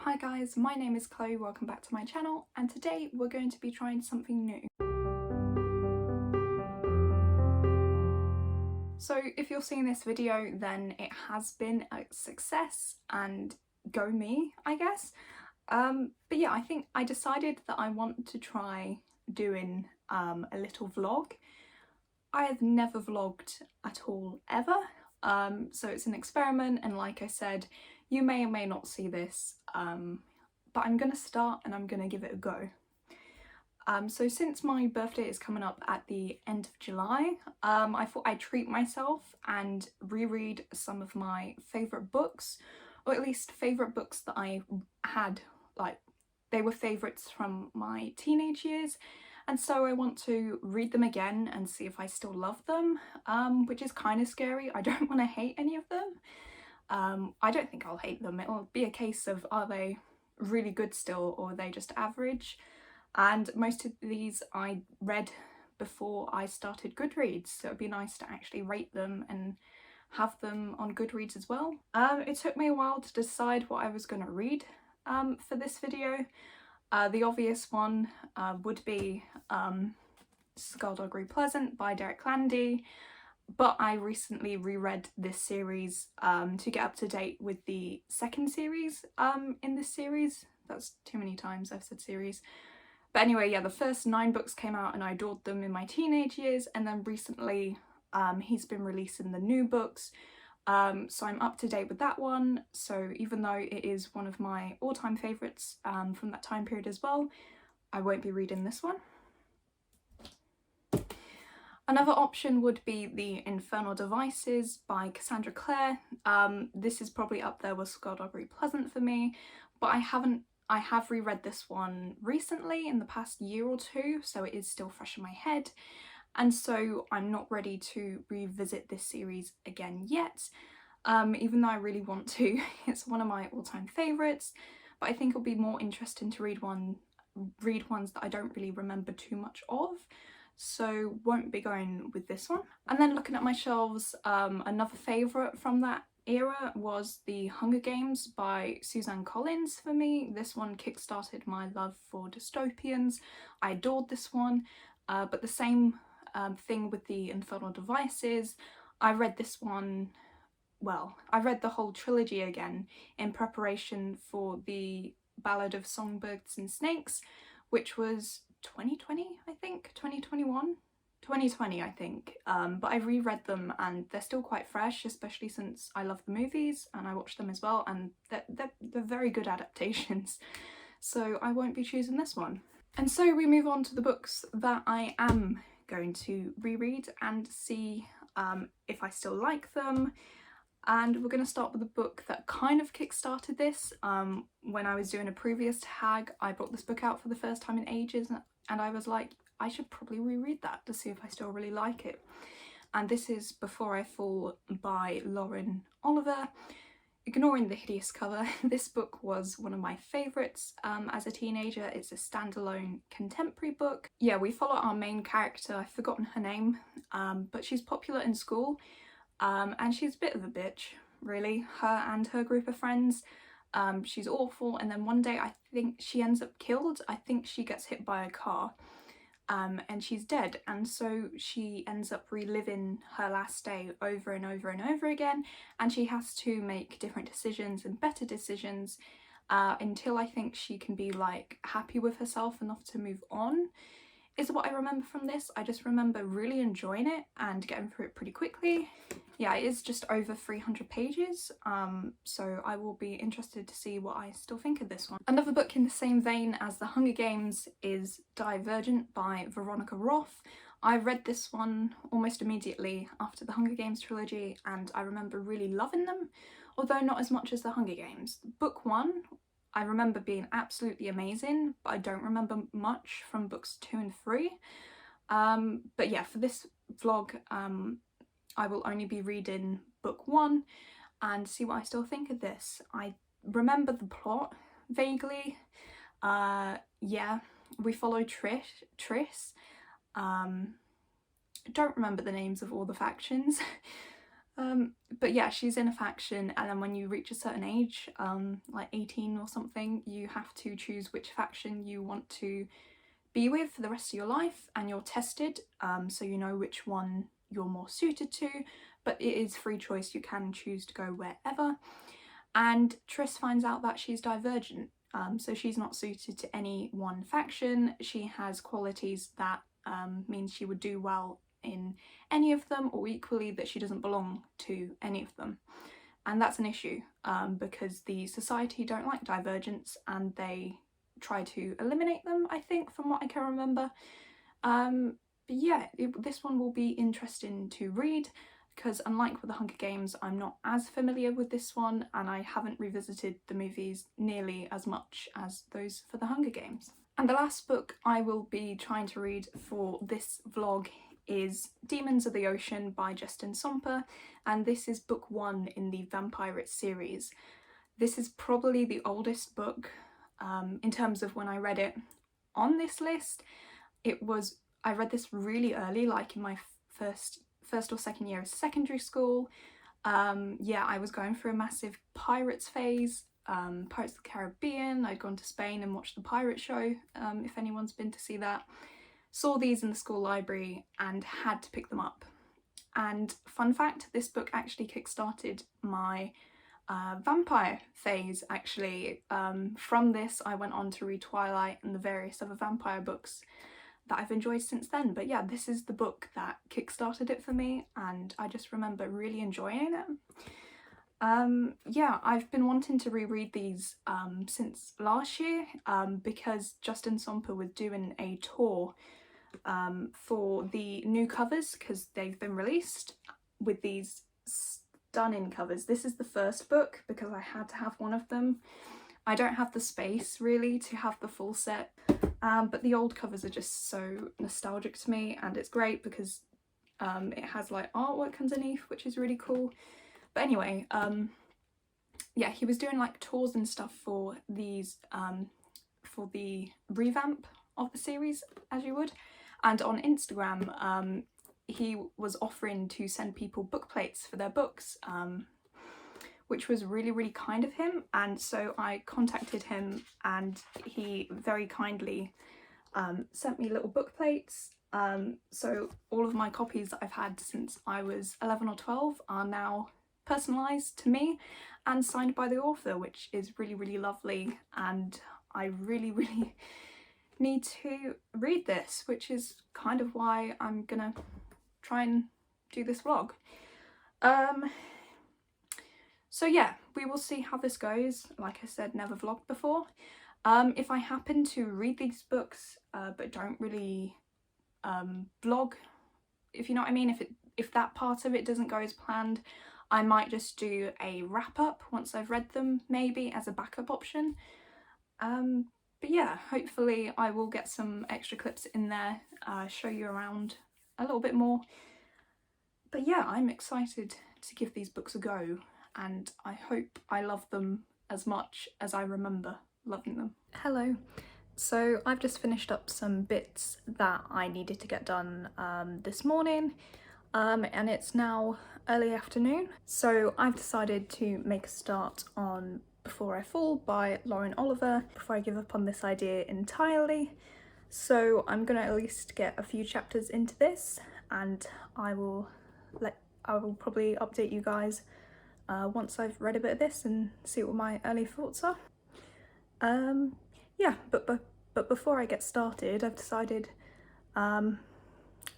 Hi guys, my name is Chloe, welcome back to my channel, and today we're going to be trying something new. So if you're seeing this video, then it has been a success, and go me, I guess. But yeah, I think I decided that I want to try doing a little vlog. I have never vlogged at all ever, so it's an experiment, and like I said, you may or may not see this, but I'm gonna start and I'm gonna give it a go. So since my birthday is coming up at the end of July, I thought I'd treat myself and reread some of my favourite books, or at least favourite books that I had, like, they were favourites from my teenage years, and so I want to read them again and see if I still love them, which is kind of scary. I don't want to hate any of them. I don't think I'll hate them. It'll be a case of, are they really good still, or are they just average? And most of these I read before I started Goodreads, so it'd be nice to actually rate them and have them on Goodreads as well. It took me a while to decide what I was going to read for this video. The obvious one would be Skullduggery Pleasant by Derek Landy, but I recently reread this series to get up to date with the second series in this series. That's too many times I've said series. But anyway, yeah, the first 9 books came out and I adored them in my teenage years, and then recently he's been releasing the new books, so I'm up to date with that one. So even though it is one of my all-time favourites from that time period as well, I won't be reading this one. Another option would be The Infernal Devices by Cassandra Clare. This is probably up there with Skullduggery Pleasant for me, but I have reread this one recently in the past year or two, so it is still fresh in my head, and so I'm not ready to revisit this series again yet, even though I really want to. It's one of my all-time favourites, but I think it'll be more interesting to read ones that I don't really remember too much of, so won't be going with this one. And then looking at my shelves, another favourite from that era was The Hunger Games by Suzanne Collins for me. This one kickstarted my love for dystopians. I adored this one, but the same thing with The Infernal Devices. I read this one, well, I read the whole trilogy again in preparation for the Ballad of Songbirds and Snakes, which was 2020, I think, 2020, I think, but I reread them and they're still quite fresh, especially since I love the movies and I watched them as well, and they're very good adaptations, so I won't be choosing this one. And so we move on to the books that I am going to reread and see if I still like them. And we're going to start with a book that kind of kickstarted this. When I was doing a previous tag, I brought this book out for the first time in ages, and I was like, I should probably reread that to see if I still really like it. And this is Before I Fall by Lauren Oliver. Ignoring the hideous cover, this book was one of my favourites as a teenager. It's a standalone contemporary book. Yeah, we follow our main character, I've forgotten her name, but she's popular in school, and she's a bit of a bitch, really, her and her group of friends. She's awful, and then one day I think she ends up killed. I think she gets hit by a car, and she's dead, and so she ends up reliving her last day over and over and over again, and she has to make different decisions and better decisions until I think she can be like happy with herself enough to move on, is what I remember from this. I just remember really enjoying it and getting through it pretty quickly. Yeah, it is just over 300 pages, so I will be interested to see what I still think of this one. Another book in the same vein as The Hunger Games is Divergent by Veronica Roth. I read this one almost immediately after the Hunger Games trilogy, and I remember really loving them, although not as much as The Hunger Games. Book 1 I remember being absolutely amazing, but I don't remember much from books 2 and 3. But yeah, for this vlog, I will only be reading book 1 and see what I still think of this. I remember the plot vaguely. Yeah, we follow Triss. Don't remember the names of all the factions. But yeah, she's in a faction, and then when you reach a certain age, like 18 or something, you have to choose which faction you want to be with for the rest of your life, and you're tested, so you know which one you're more suited to, but it is free choice, you can choose to go wherever. And Triss finds out that she's divergent, so she's not suited to any one faction. She has qualities that means she would do well in any of them, or equally that she doesn't belong to any of them. And that's an issue, because the society don't like divergents and they try to eliminate them, I think, from what I can remember. But yeah, this one will be interesting to read, because unlike with the Hunger Games, I'm not as familiar with this one, and I haven't revisited the movies nearly as much as those for the Hunger Games. And the last book I will be trying to read for this vlog is Demons of the Ocean by Justin Somper, and this is book 1 in the Vampirate series. This is probably the oldest book in terms of when I read it on this list. I read this really early, like in my first or second year of secondary school. Yeah, I was going through a massive pirates phase, Pirates of the Caribbean. I'd gone to Spain and watched the pirate show, if anyone's been to see that. Saw these in the school library and had to pick them up. And fun fact, this book actually kickstarted my vampire phase, actually. From this I went on to read Twilight and the various other vampire books that I've enjoyed since then. But yeah, this is the book that kickstarted it for me, and I just remember really enjoying it. Yeah, I've been wanting to reread these since last year, because Justin Somper was doing a tour for the new covers, because they've been released with these stunning covers. This is the first book because I had to have one of them. I don't have the space really to have the full set, but the old covers are just so nostalgic to me, and it's great because it has like artwork underneath, which is really cool. But anyway, yeah, he was doing like tours and stuff for these, for the revamp of the series, as you would, and on Instagram he was offering to send people book plates for their books, which was really kind of him, and so I contacted him and he very kindly sent me little book plates. So all of my copies that I've had since I was 11 or 12 are now personalised to me and signed by the author, which is really lovely, and I really need to read this, which is kind of why I'm gonna try and do this vlog. So yeah, we will see how this goes. Like I said, never vlogged before. If I happen to read these books but don't really vlog, if you know what I mean, if that part of it doesn't go as planned, I might just do a wrap up once I've read them, maybe as a backup option. But yeah, hopefully I will get some extra clips in there, show you around a little bit more. But yeah, I'm excited to give these books a go, and I hope I love them as much as I remember loving them. Hello. So I've just finished up some bits that I needed to get done this morning, and it's now early afternoon. So I've decided to make a start on Before I Fall by Lauren Oliver before I give up on this idea entirely. So I'm gonna at least get a few chapters into this, and I will probably update you guys once I've read a bit of this and see what my early thoughts are. Yeah, but before I get started, I've decided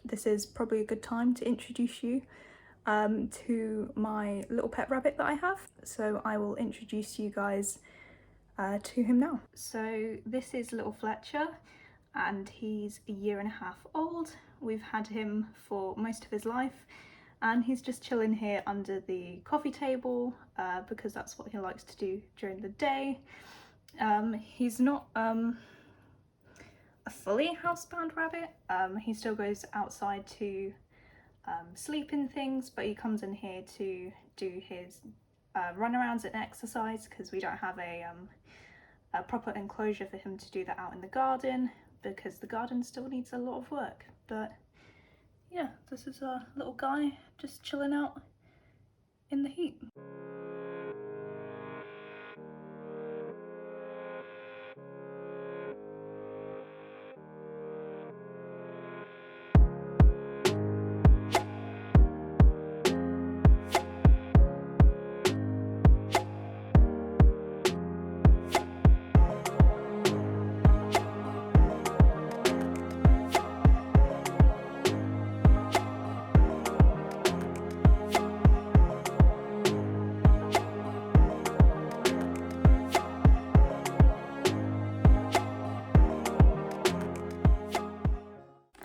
this is probably a good time to introduce you to my little pet rabbit that I have. So I will introduce you guys to him now. So this is little Fletcher, and he's 1.5 years old. We've had him for most of his life, and he's just chilling here under the coffee table because that's what he likes to do during the day. He's not a fully housebound rabbit. He still goes outside to sleep in things, but he comes in here to do his runarounds and exercise, because we don't have a proper enclosure for him to do that out in the garden, because the garden still needs a lot of work. But yeah, this is a little guy just chilling out in the heat.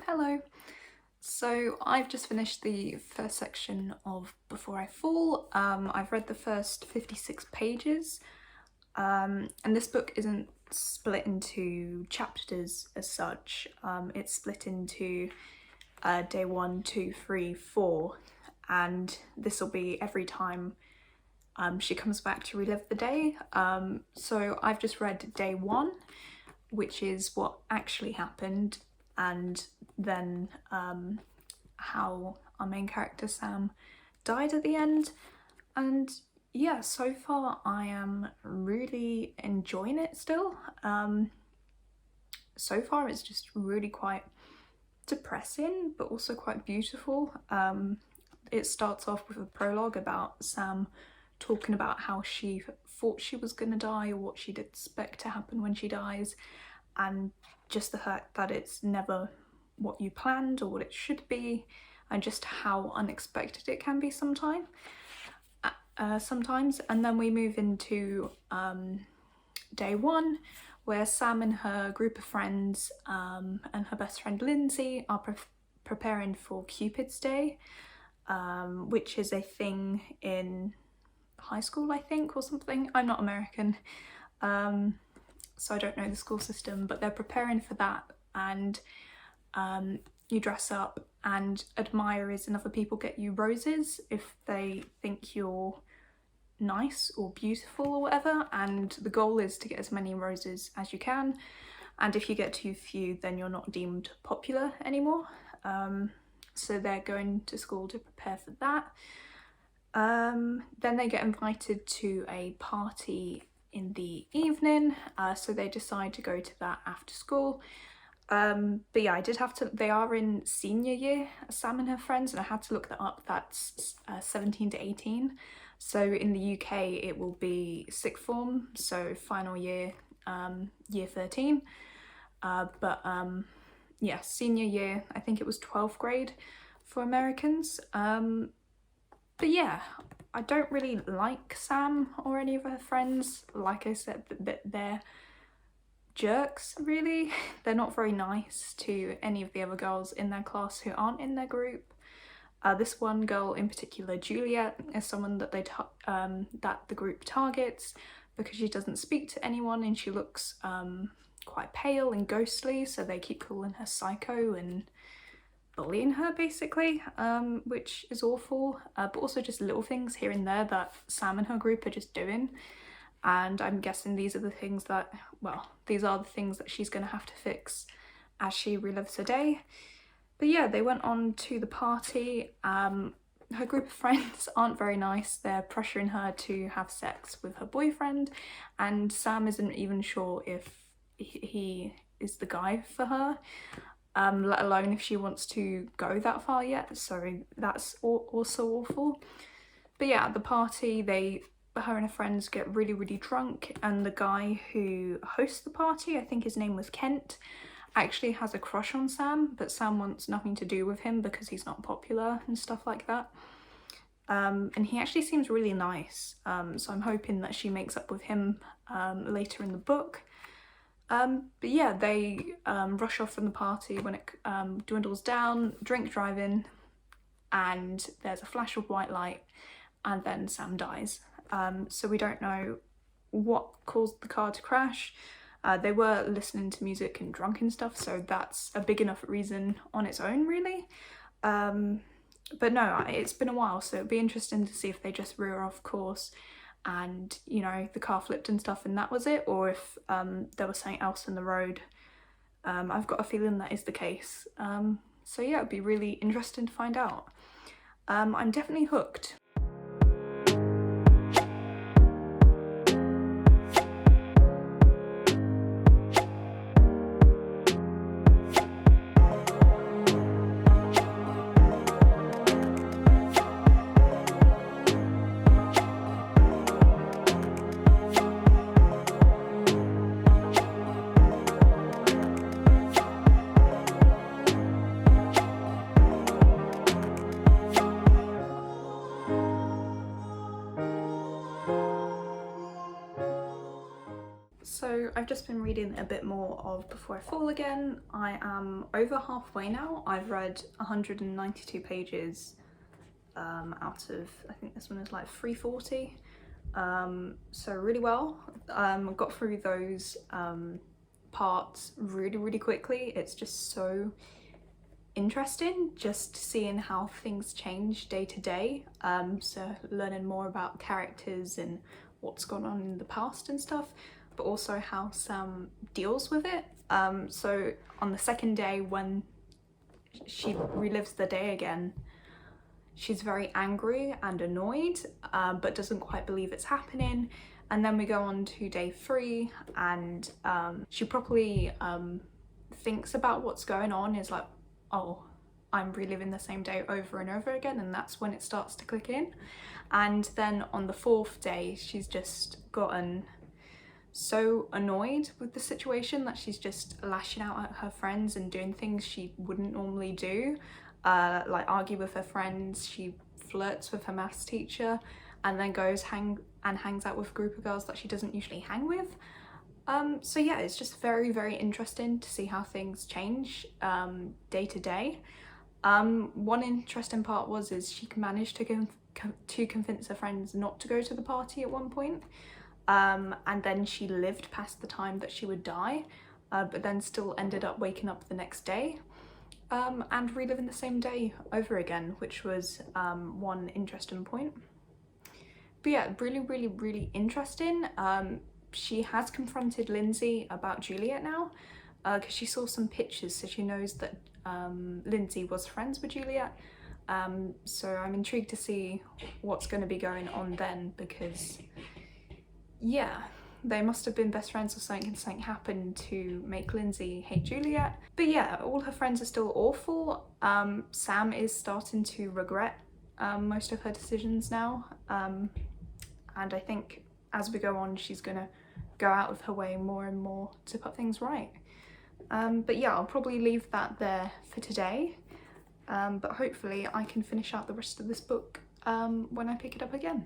Hello. So I've just finished the first section of Before I Fall. I've read the first 56 pages, and this book isn't split into chapters as such. It's split into day 1, 2, 3, 4, and this will be every time she comes back to relive the day. So I've just read day 1, which is what actually happened, and then how our main character Sam died at the end. And yeah, so far I am really enjoying it still. So far it's just really quite depressing but also quite beautiful. It starts off with a prologue about Sam talking about how she thought she was gonna die or what she'd expect to happen when she dies, and just the fact that it's never what you planned or what it should be, and just how unexpected it can be sometimes. And then we move into day 1, where Sam and her group of friends and her best friend Lindsay are preparing for Cupid's Day, which is a thing in high school, I think, or something. I'm not American, so I don't know the school system, but they're preparing for that, and you dress up and admirers and other people get you roses if they think you're nice or beautiful or whatever, and the goal is to get as many roses as you can, and if you get too few then you're not deemed popular anymore. So they're going to school to prepare for that. Then they get invited to a party in the evening, so they decide to go to that after school. But yeah, I did have to, they are in senior year, Sam and her friends, and I had to look that up. That's 17 to 18. So in the UK it will be sixth form, so final year, year 13. Yeah, senior year, I think it was 12th grade for Americans. But yeah, I don't really like Sam or any of her friends. Like I said, they're jerks, really. They're not very nice to any of the other girls in their class who aren't in their group. This one girl in particular, Juliet, is someone that that the group targets because she doesn't speak to anyone and she looks quite pale and ghostly, so they keep calling her psycho and bullying her basically, which is awful, but also just little things here and there that Sam and her group are just doing, and I'm guessing these are the things that, well, these are the things that she's going to have to fix as she relives her day. But yeah, they went on to the party. Her group of friends aren't very nice. They're pressuring her to have sex with her boyfriend, and Sam isn't even sure if he is the guy for her, let alone if she wants to go that far yet, so that's also awful. But yeah, at the party, her and her friends get really drunk, and the guy who hosts the party, I think his name was Kent, actually has a crush on Sam, but Sam wants nothing to do with him because he's not popular and stuff like that. And he actually seems really nice, so I'm hoping that she makes up with him later in the book. But yeah, they rush off from the party when it dwindles down, drink driving, and there's a flash of white light, and then Sam dies. So we don't know what caused the car to crash. They were listening to music and drunk and stuff, so that's a big enough reason on its own, really. But no, it's been a while, so it'd be interesting to see if they just rear off course and, you know, the car flipped and stuff and that was it, or if there was something else in the road. I've got a feeling that is the case. So yeah, it'd be really interesting to find out. I'm definitely hooked. So I've just been reading a bit more of Before I Fall again. I am over halfway now. I've read 192 pages out of, I think this one is like 340. So really well. Got through those parts really quickly. It's just so interesting just seeing how things change day to day. So learning more about characters and what's gone on in the past and stuff, but also how Sam deals with it. So on the second day, when she relives the day again, she's very angry and annoyed, but doesn't quite believe it's happening. And then we go on to day 3, and she properly thinks about what's going on, is like, oh, I'm reliving the same day over and over again, and that's when it starts to click in. And then on the 4th day, she's just gotten so annoyed with the situation that she's just lashing out at her friends and doing things she wouldn't normally do, like argue with her friends. She flirts with her maths teacher and then goes hangs out with a group of girls that she doesn't usually hang with. So yeah, it's just very interesting to see how things change day to day. One interesting part is she managed to convince her friends not to go to the party at one point. And then she lived past the time that she would die, but then still ended up waking up the next day and reliving the same day over again, which was one interesting point. But yeah, really interesting. She has confronted Lindsay about Juliet now, because she saw some pictures, so she knows that Lindsay was friends with Juliet. So I'm intrigued to see what's going to be going on then, because yeah, they must have been best friends or something, and something happened to make Lindsay hate Juliet. But yeah, all her friends are still awful. Sam is starting to regret most of her decisions now, and I think as we go on, she's gonna go out of her way more and more to put things right. But yeah, I'll probably leave that there for today, but hopefully I can finish out the rest of this book when I pick it up again.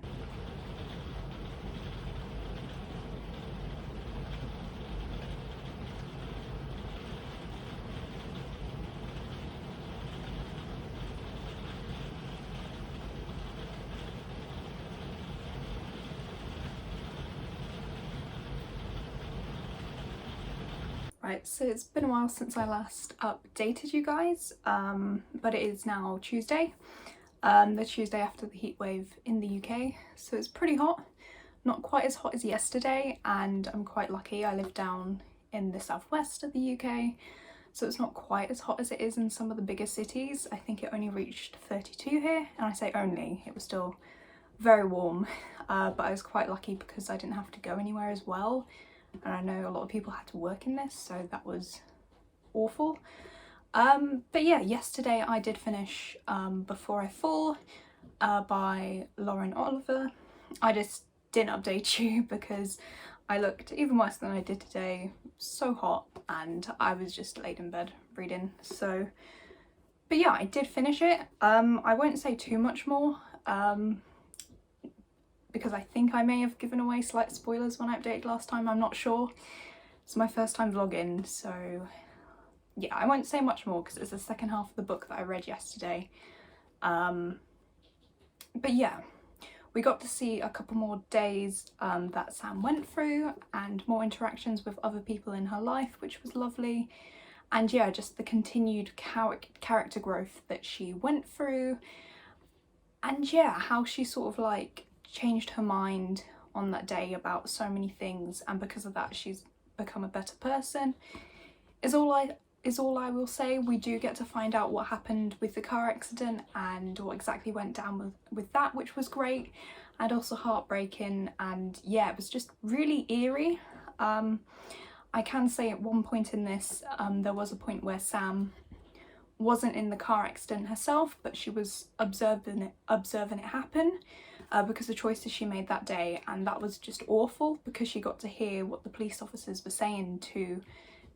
Right, so it's been a while since I last updated you guys, but it is now Tuesday, the Tuesday after the heatwave in the UK, so it's pretty hot. Not quite as hot as yesterday, and I'm quite lucky. I live down in the southwest of the UK, so it's not quite as hot as it is in some of the bigger cities. I think it only reached 32 here, and I say only, it was still very warm, but I was quite lucky because I didn't have to go anywhere as well. And I know a lot of people had to work in this, so that was awful. But yeah, yesterday I did finish Before I Fall by Lauren Oliver. I just didn't update you because I looked even worse than I did today. So hot, and I was just laid in bed reading. So, but yeah, I did finish it. I won't say too much more, because I think I may have given away slight spoilers when I updated last time, I'm not sure. It's my first time vlogging, so yeah, I won't say much more because it's the second half of the book that I read yesterday. But yeah, we got to see a couple more days that Sam went through, and more interactions with other people in her life, which was lovely. And yeah, just the continued character growth that she went through, and yeah, how she sort of like changed her mind on that day about so many things, and because of that she's become a better person, is all I will say. We do get to find out what happened with the car accident and what exactly went down with that, which was great and also heartbreaking. And yeah, it was just really eerie. I can say at one point in this, there was a point where Sam wasn't in the car accident herself, but she was observing it happen, because the choices she made that day, and that was just awful because she got to hear what the police officers were saying to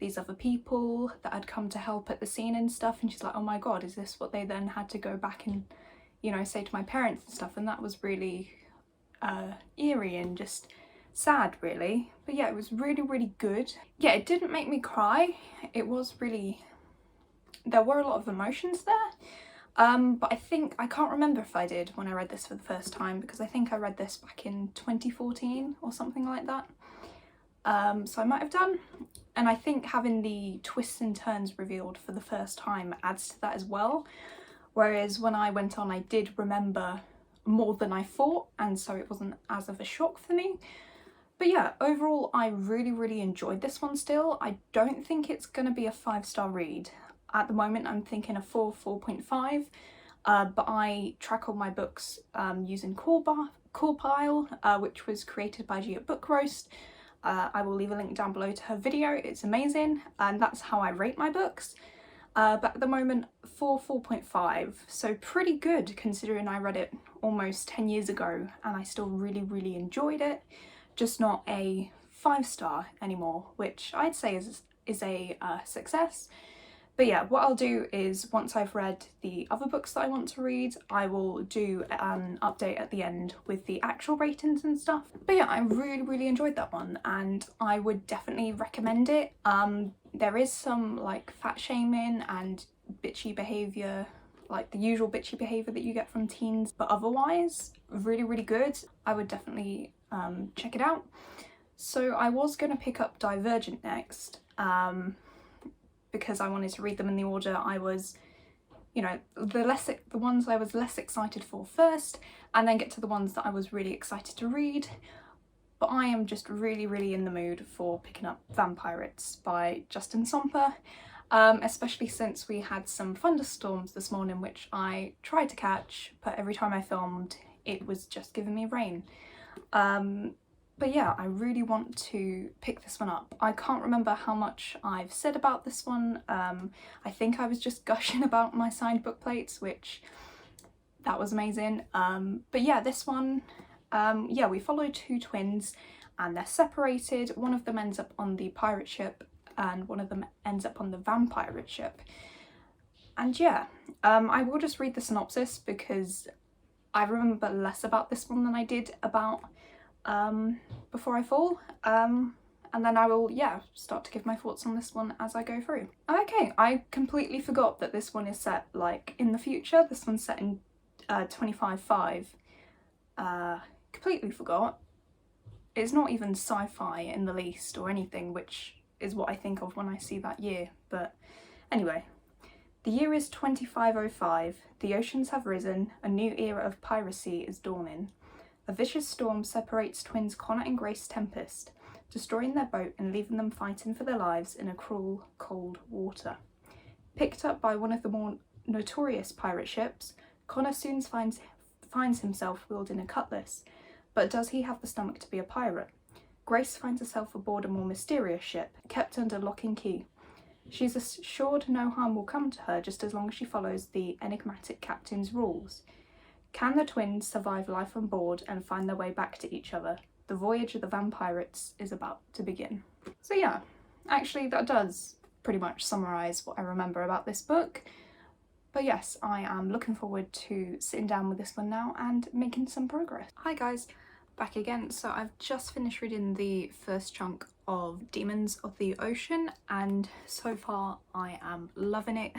these other people that had come to help at the scene and stuff, and she's like, oh my god, is this what they then had to go back and, you know, say to my parents and stuff? And that was really eerie and just sad really, but yeah, it was really, really good. Yeah, it didn't make me cry. It was really, there were a lot of emotions there. But I can't remember if I did when I read this for the first time, because I think I read this back in 2014 or something like that. So I might have done. And I think having the twists and turns revealed for the first time adds to that as well. Whereas when I went on, I did remember more than I thought, and so it wasn't as of a shock for me. But yeah, overall, I really, really enjoyed this one still. I don't think it's going to be a 5-star read. At the moment, I'm thinking a 4.5. But I track all my books using Coolpile, which was created by Gia Book Roast. I will leave a link down below to her video. It's amazing, and that's how I rate my books. But at the moment, 4.5, so pretty good considering I read it almost 10 years ago and I still really, really enjoyed it. Just not a 5-star anymore, which I'd say is a success. But yeah, what I'll do is once I've read the other books that I want to read, I will do an update at the end with the actual ratings and stuff. But yeah, I really, really enjoyed that one and I would definitely recommend it. There is some like fat shaming and bitchy behaviour, like the usual bitchy behaviour that you get from teens, but otherwise really, really good. I would definitely check it out. So I was going to pick up Divergent next. Because I wanted to read them in the order I was, you know, the ones I was less excited for first, and then get to the ones that I was really excited to read. But I am just really, really in the mood for picking up Vampirates by Justin Somper, especially since we had some thunderstorms this morning, which I tried to catch, but every time I filmed, it was just giving me rain. But yeah, I really want to pick this one up. I can't remember how much I've said about this one. I think I was just gushing about my signed book plates, which that was amazing. But yeah, this one, yeah, we follow two twins and they're separated. One of them ends up on the pirate ship and one of them ends up on the vampire ship. And yeah, I will just read the synopsis because I remember less about this one than I did about Before I Fall, and then I will, yeah, start to give my thoughts on this one as I go through. Okay, I completely forgot that this one is set like in the future. This one's set in 25/5. Completely forgot. It's not even sci-fi in the least or anything, which is what I think of when I see that year. But anyway, the year is 2505. The oceans have risen. A new era of piracy is dawning. A vicious storm separates twins Connor and Grace Tempest, destroying their boat and leaving them fighting for their lives in a cruel, cold water. Picked up by one of the more notorious pirate ships, Connor soon finds himself wielding a cutlass, but does he have the stomach to be a pirate? Grace finds herself aboard a more mysterious ship, kept under lock and key. She's assured no harm will come to her just as long as she follows the enigmatic captain's rules. Can the twins survive life on board and find their way back to each other? The voyage of the Vampirates is about to begin. So yeah, actually that does pretty much summarise what I remember about this book. But yes, I am looking forward to sitting down with this one now and making some progress. Hi guys, back again. So I've just finished reading the first chunk of Demons of the Ocean and so far I am loving it.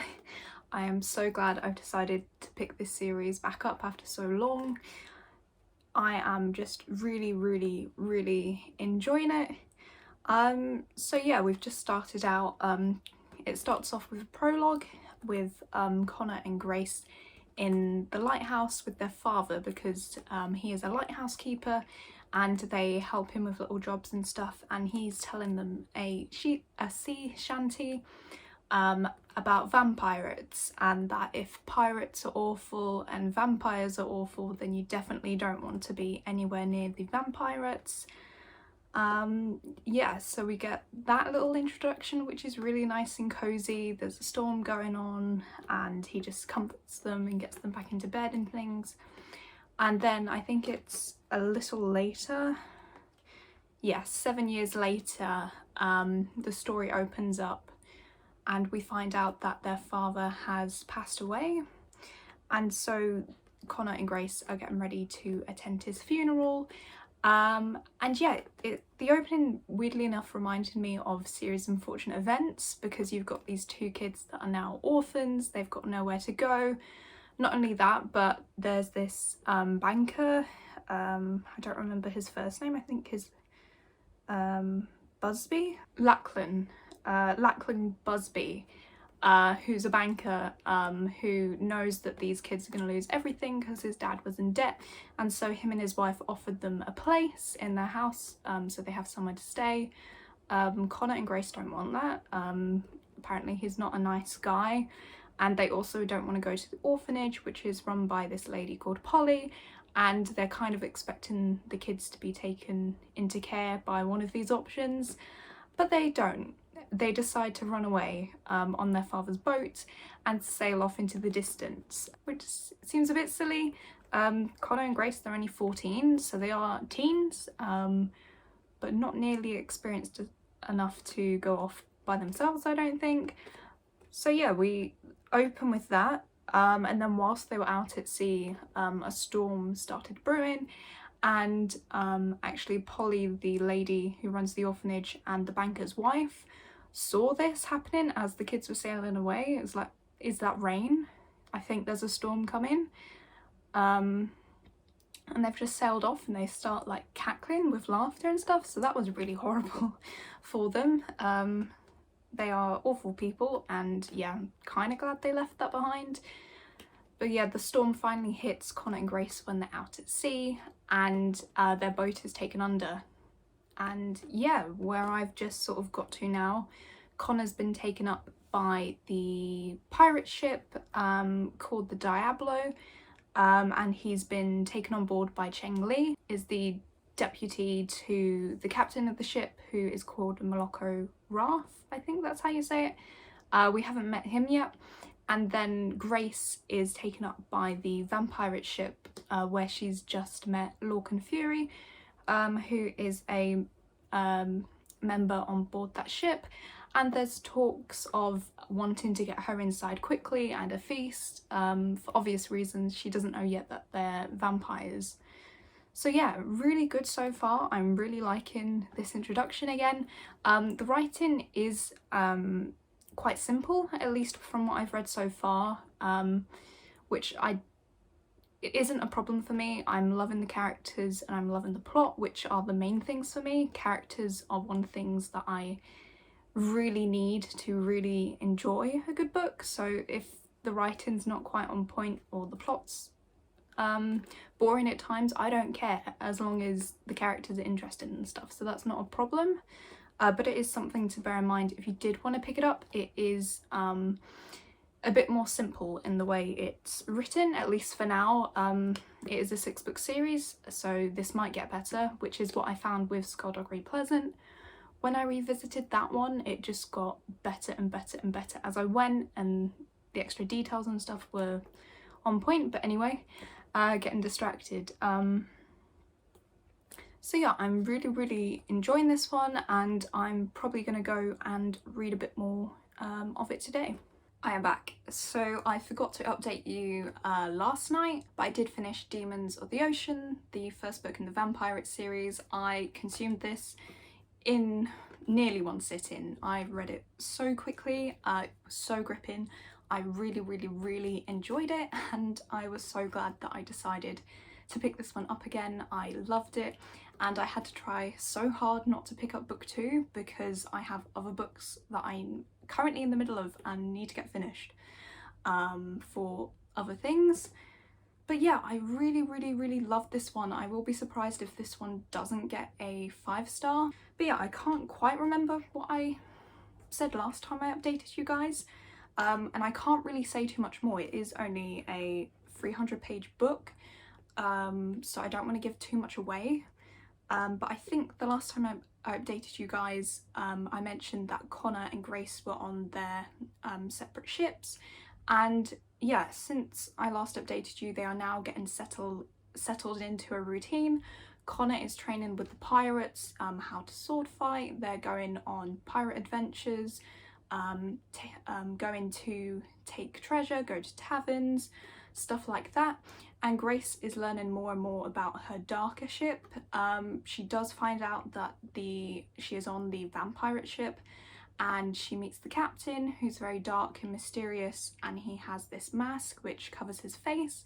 I am so glad I've decided to pick this series back up after so long. I am just really, really, really enjoying it. So yeah, we've just started out. It starts off with a prologue with Connor and Grace in the lighthouse with their father because he is a lighthouse keeper and they help him with little jobs and stuff, and he's telling them a sea shanty about vampirates, and that if pirates are awful and vampires are awful, then you definitely don't want to be anywhere near the vampirates. Yeah, so we get that little introduction, which is really nice and cozy. There's a storm going on and he just comforts them and gets them back into bed and things. And then I think it's a little later, yes, 7 years later, the story opens up and we find out that their father has passed away, and so Connor and Grace are getting ready to attend his funeral, And yeah, the opening weirdly enough reminded me of Series Unfortunate Events, because you've got these two kids that are now orphans, they've got nowhere to go. Not only that, but there's this banker, I don't remember his first name, I think his Busby? Lachlan Busby, who's a banker who knows that these kids are going to lose everything because his dad was in debt, and so him and his wife offered them a place in their house, so they have somewhere to stay. Connor and Grace don't want that. Apparently he's not a nice guy, and they also don't want to go to the orphanage, which is run by this lady called Polly, and they're kind of expecting the kids to be taken into care by one of these options, but they don't. They decide to run away on their father's boat and sail off into the distance, which seems a bit silly. Connor and Grace, they're only 14, so they are teens, but not nearly experienced enough to go off by themselves, I don't think. So yeah, we open with that, and then whilst they were out at sea, a storm started brewing, and actually Polly, the lady who runs the orphanage, and the banker's wife saw this happening as the kids were sailing away. It was like, is that rain? I think there's a storm coming. And they've just sailed off and they start like cackling with laughter and stuff, so that was really horrible for them. They are awful people, and yeah, I'm kind of glad they left that behind. But yeah, the storm finally hits Connor and Grace when they're out at sea, and their boat is taken under. And yeah, where I've just sort of got to now, Connor's been taken up by the pirate ship called the Diablo, and he's been taken on board by Cheng Li, is the deputy to the captain of the ship, who is called Moloko Wrath, I think that's how you say it. We haven't met him yet. And then Grace is taken up by the vampire ship, where she's just met Lorcan Fury, who is a member on board that ship, and there's talks of wanting to get her inside quickly and a feast. For obvious reasons, she doesn't know yet that they're vampires. So yeah, really good so far. I'm really liking this introduction again. The writing is quite simple, at least from what I've read so far, which it isn't a problem for me. I'm loving the characters and I'm loving the plot, which are the main things for me. Characters are one of the things that I really need to really enjoy a good book, so if the writing's not quite on point or the plot's boring at times, I don't care, as long as the characters are interesting and stuff, so that's not a problem. But it is something to bear in mind if you did want to pick it up. It is a bit more simple in the way it's written, at least for now. It is a 6-book series, so this might get better, which is what I found with Skullduggery Pleasant. When I revisited that one, it just got better and better and better as I went, and the extra details and stuff were on point. But anyway, getting distracted. So yeah, I'm really enjoying this one, and I'm probably going to go and read a bit more of it today. I am back. So I forgot to update you last night, but I did finish Demons of the Ocean, the first book in the Vampire series. I consumed this in nearly one sitting. I read it so quickly, it was so gripping. I really enjoyed it, and I was so glad that I decided to pick this one up again. I loved it, and I had to try so hard not to pick up book 2 because I have other books that I'm currently in the middle of and need to get finished for other things. But yeah, I really love this one. I will be surprised if this one doesn't get a 5-star. But yeah, I can't quite remember what I said last time I updated you guys. And I can't really say too much more. It is only a 300-page book, so I don't want to give too much away. But I think the last time I updated you guys, I mentioned that Connor and Grace were on their separate ships, and yeah, since I last updated you, they are now getting settled into a routine. Connor is training with the pirates, how to sword fight. They're going on pirate adventures, going to take treasure, go to taverns, stuff like that. and Grace is learning more and more about her darker ship. She does find out that she is on the vampire ship, and she meets the captain, who's very dark and mysterious, and he has this mask which covers his face.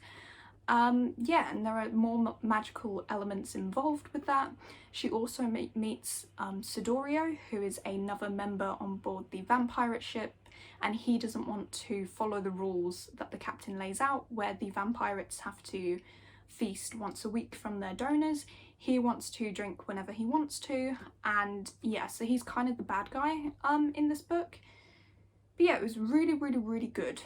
Yeah, and there are more magical elements involved with that. She also meets Sidorio, who is another member on board the vampire ship, and he doesn't want to follow the rules that the captain lays out, where the vampirates have to feast once a week from their donors. He wants to drink whenever he wants to, and yeah, so he's kind of the bad guy in this book. But yeah, it was really, really, really good.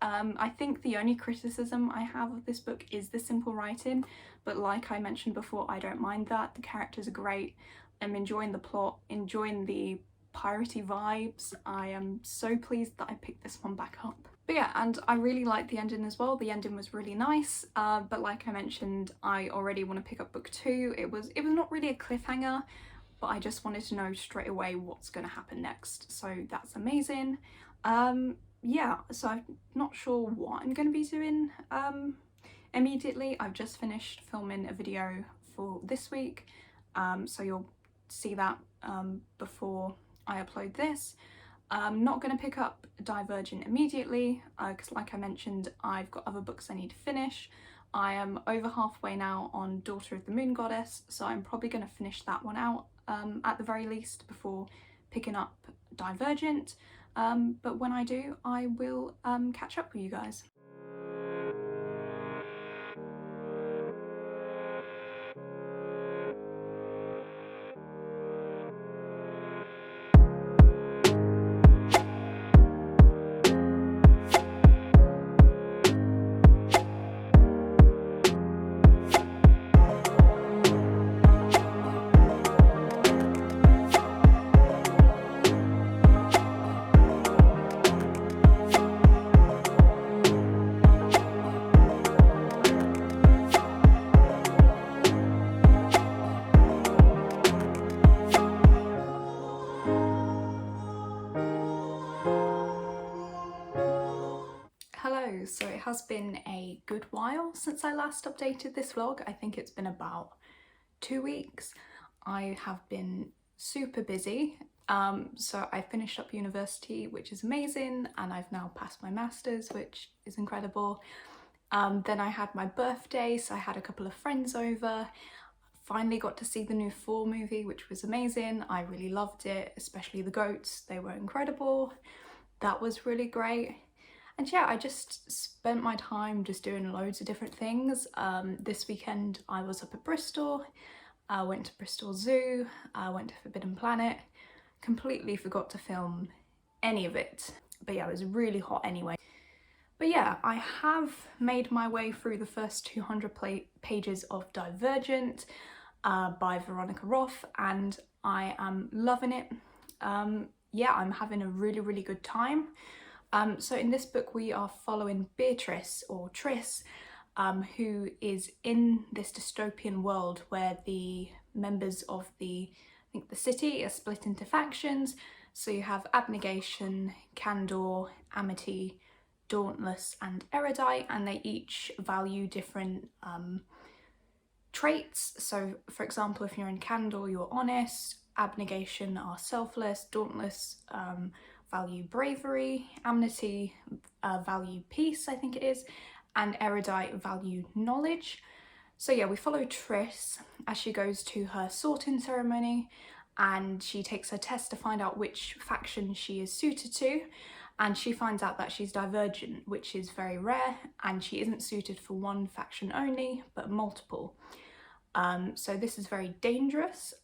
I think the only criticism I have of this book is the simple writing, but like I mentioned before, I don't mind that. The characters are great. I'm enjoying the plot, enjoying the piratey vibes. I am so pleased that I picked this one back up. But yeah, and I really liked the ending as well. The ending was really nice, but like I mentioned, I already want to pick up book 2. It was not really a cliffhanger, but I just wanted to know straight away what's going to happen next, so that's amazing. Yeah, so I'm not sure what I'm going to be doing immediately. I've just finished filming a video for this week, so you'll see that before I upload this. I'm not going to pick up Divergent immediately because like I mentioned, I've got other books I need to finish. I am over halfway now on Daughter of the Moon Goddess, so I'm probably going to finish that one out at the very least before picking up Divergent. But when I do, I will catch up with you guys. Hello, so it has been a good while since I last updated this vlog. I think it's been about 2 weeks. I have been super busy. So I finished up university, which is amazing, and I've now passed my masters, which is incredible. Then I had my birthday, so I had a couple of friends over. Finally got to see the new 4 movie, which was amazing. I really loved it, especially the goats. They were incredible. That was really great. And yeah, I just spent my time just doing loads of different things. This weekend I was up at Bristol. I went to Bristol Zoo. I went to Forbidden Planet. Completely forgot to film any of it. But yeah, it was really hot anyway. But yeah, I have made my way through the first 200 pages of Divergent by Veronica Roth, and I am loving it. Yeah, I'm having a really, really good time. So in this book we are following Beatrice, or Triss, who is in this dystopian world where the members of the city are split into factions. So you have Abnegation, Candor, Amity, Dauntless and Erudite, and they each value different traits. So for example, if you're in Candor, you're honest. Abnegation are selfless. Dauntless value bravery. Amity value peace, I think it is, and Erudite value knowledge. So yeah, we follow Triss as she goes to her sorting ceremony, and she takes her test to find out which faction she is suited to, and she finds out that she's Divergent, which is very rare, and she isn't suited for one faction only, but multiple. So this is very dangerous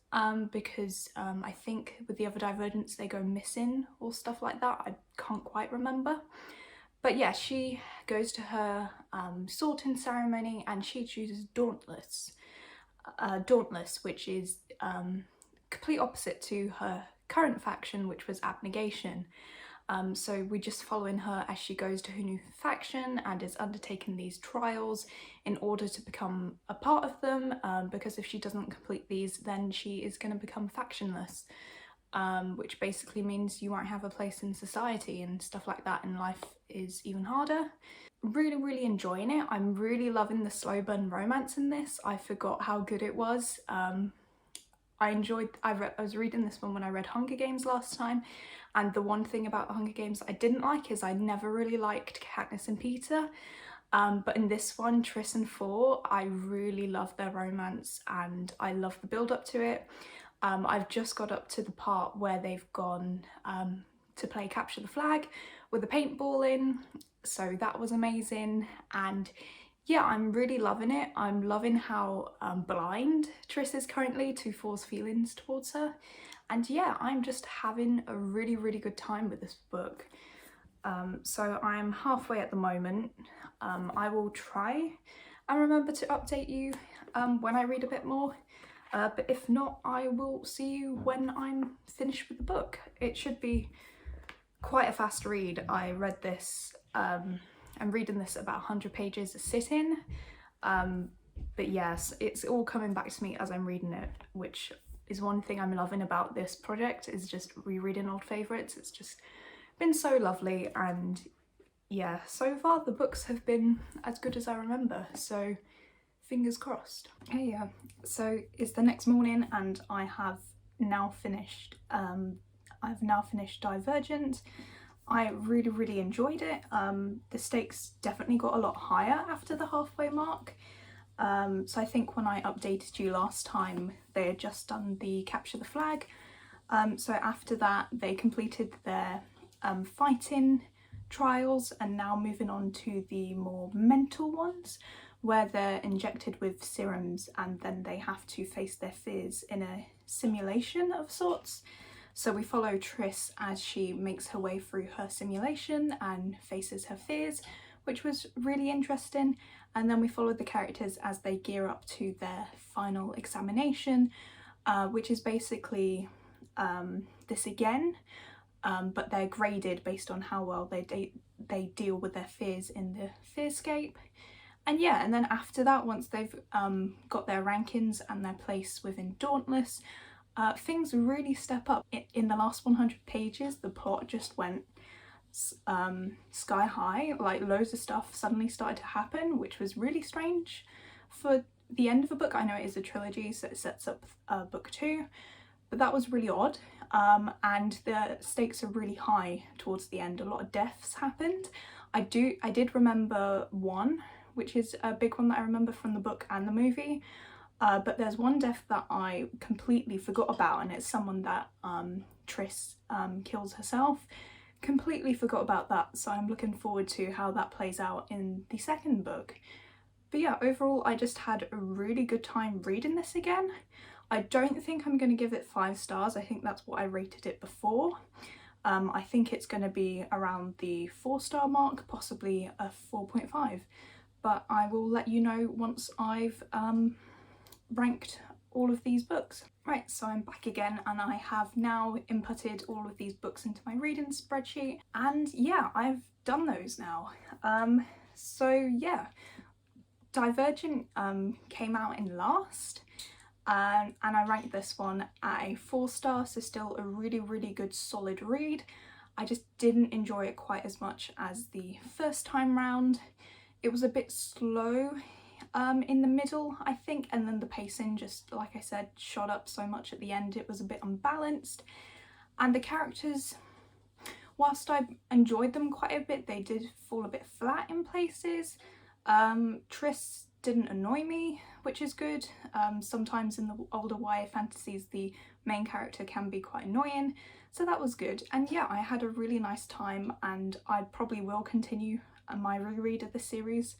because I think with the other Divergents they go missing or stuff like that. I can't quite remember. But yeah, she goes to her sorting ceremony and she chooses Dauntless. Dauntless, which is complete opposite to her current faction, which was Abnegation. So we're just following her as she goes to her new faction and is undertaking these trials in order to become a part of them, because if she doesn't complete these then she is going to become factionless. which basically means you won't have a place in society and stuff like that, and life is even harder. Really enjoying it. I'm really loving the slow burn romance in this. I forgot how good it was. I was reading this one when I read Hunger Games last time, and the one thing about the Hunger Games I didn't like is I never really liked Katniss and Peter. But in this one, Triss and Four, I really love their romance and I love the build up to it. I've just got up to the part where they've gone to play Capture the Flag with the paintball in, so that was amazing. And yeah, I'm really loving it. I'm loving how blind Triss is currently to Four's feelings towards her. And yeah, I'm just having a really good time with this book. So I'm halfway at the moment. I will try and remember to update you when I read a bit more. But if not, I will see you when I'm finished with the book. It should be quite a fast read. I read this, I'm reading this about 100 pages a sitting. But yes, it's all coming back to me as I'm reading it, which is one thing I'm loving about this project, is just rereading old favourites. It's just been so lovely, and yeah, so far the books have been as good as I remember, so fingers crossed. Okay, yeah, so it's the next morning and I have now finished Divergent. I really enjoyed it. The stakes definitely got a lot higher after the halfway mark. So I think when I updated you last time, they had just done the Capture the Flag. So after that, they completed their fighting trials and now moving on to the more mental ones, where they're injected with serums and then they have to face their fears in a simulation of sorts. So we follow Triss as she makes her way through her simulation and faces her fears, which was really interesting. And then we followed the characters as they gear up to their final examination, which is basically this again, but they're graded based on how well they deal with their fears in the fearscape. And yeah, and then after that, once they've got their rankings and their place within Dauntless, things really step up. In the last 100 pages, the plot just went sky high. Like, loads of stuff suddenly started to happen, which was really strange for the end of a book. I know it is a trilogy, so it sets up book 2, but that was really odd. And the stakes are really high towards the end. A lot of deaths happened. I did remember one, which is a big one that I remember from the book and the movie, but there's one death that I completely forgot about, and it's someone that Triss kills herself. Completely forgot about that, so I'm looking forward to how that plays out in the second book. But yeah, overall I just had a really good time reading this again. I don't think I'm going to give it 5 stars. I think that's what I rated it before. I think it's going to be around the 4-star mark, possibly a 4.5. But I will let you know once I've ranked all of these books. Right, so I'm back again and I have now inputted all of these books into my reading spreadsheet, and yeah, I've done those now. So yeah, Divergent came out in last, and I ranked this one at a 4-star, so still a really good solid read. I just didn't enjoy it quite as much as the first time round. It was a bit slow in the middle, I think, and then the pacing just, like I said, shot up so much at the end. It was a bit unbalanced, and the characters, whilst I enjoyed them quite a bit, they did fall a bit flat in places. Triss didn't annoy me, which is good. Sometimes in the older YA fantasies the main character can be quite annoying, so that was good. And yeah, I had a really nice time, and I probably will continue my reread of the series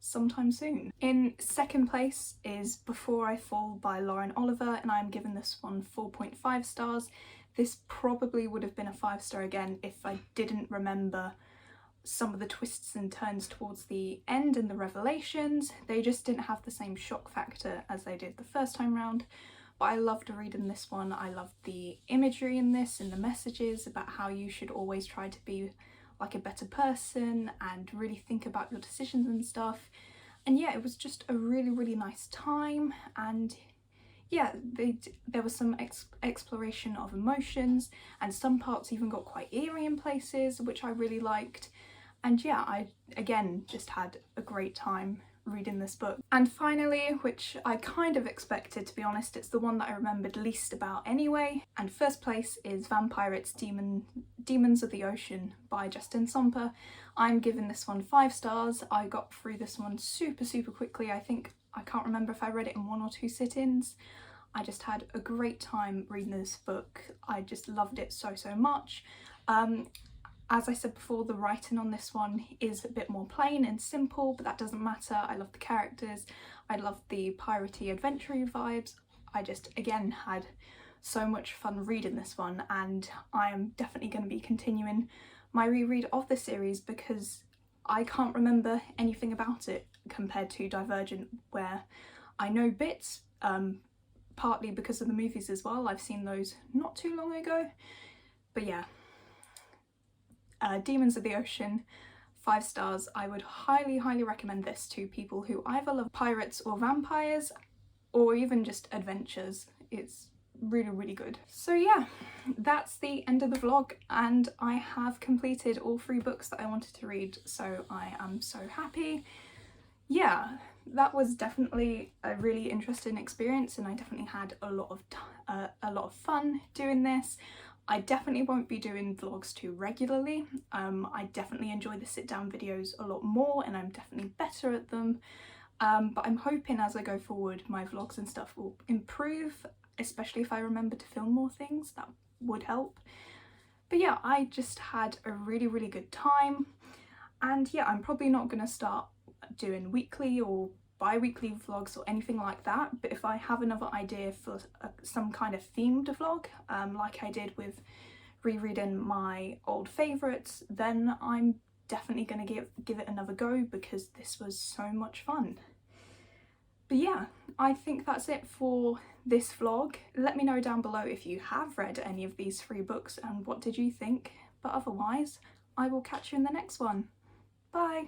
sometime soon. In second place is Before I Fall by Lauren Oliver, and I'm giving this one 4.5 stars. This probably would have been a 5-star again if I didn't remember some of the twists and turns towards the end and the revelations. They just didn't have the same shock factor as they did the first time round. But I loved reading this one. I loved the imagery in this and the messages about how you should always try to be like a better person and really think about your decisions and stuff. And yeah, it was just a really nice time. And yeah, there was some exploration of emotions, and some parts even got quite eerie in places, which I really liked. And yeah, I again just had a great time reading this book. And finally, which I kind of expected, to be honest, it's the one that I remembered least about anyway, and first place is Vampirates Demons of the Ocean by Justin Somper. I'm giving this one 5 stars. I got through this one super quickly. I can't remember if I read it in 1 or 2 sit-ins. I just had a great time reading this book. I just loved it so much. As I said before, the writing on this one is a bit more plain and simple, but that doesn't matter. I love the characters, I love the piratey adventure vibes. I just, again, had so much fun reading this one, and I am definitely going to be continuing my reread of the series because I can't remember anything about it compared to Divergent, where I know bits, partly because of the movies as well. I've seen those not too long ago. But yeah, Demons of the Ocean, 5 stars. I would highly recommend this to people who either love pirates or vampires, or even just adventures. It's really good. So yeah, that's the end of the vlog, and I have completed all 3 books that I wanted to read, so I am so happy. Yeah, that was definitely a really interesting experience, and I definitely had a lot of fun doing this. I definitely won't be doing vlogs too regularly. I definitely enjoy the sit-down videos a lot more, and I'm definitely better at them. But I'm hoping as I go forward my vlogs and stuff will improve, especially if I remember to film more things. That would help. But yeah, I just had a really good time, and yeah, I'm probably not going to start doing weekly or bi-weekly vlogs or anything like that, but if I have another idea for some kind of themed vlog, like I did with rereading my old favourites, then I'm definitely going to give it another go because this was so much fun. But yeah, I think that's it for this vlog. Let me know down below if you have read any of these 3 books and what did you think, but otherwise I will catch you in the next one. Bye!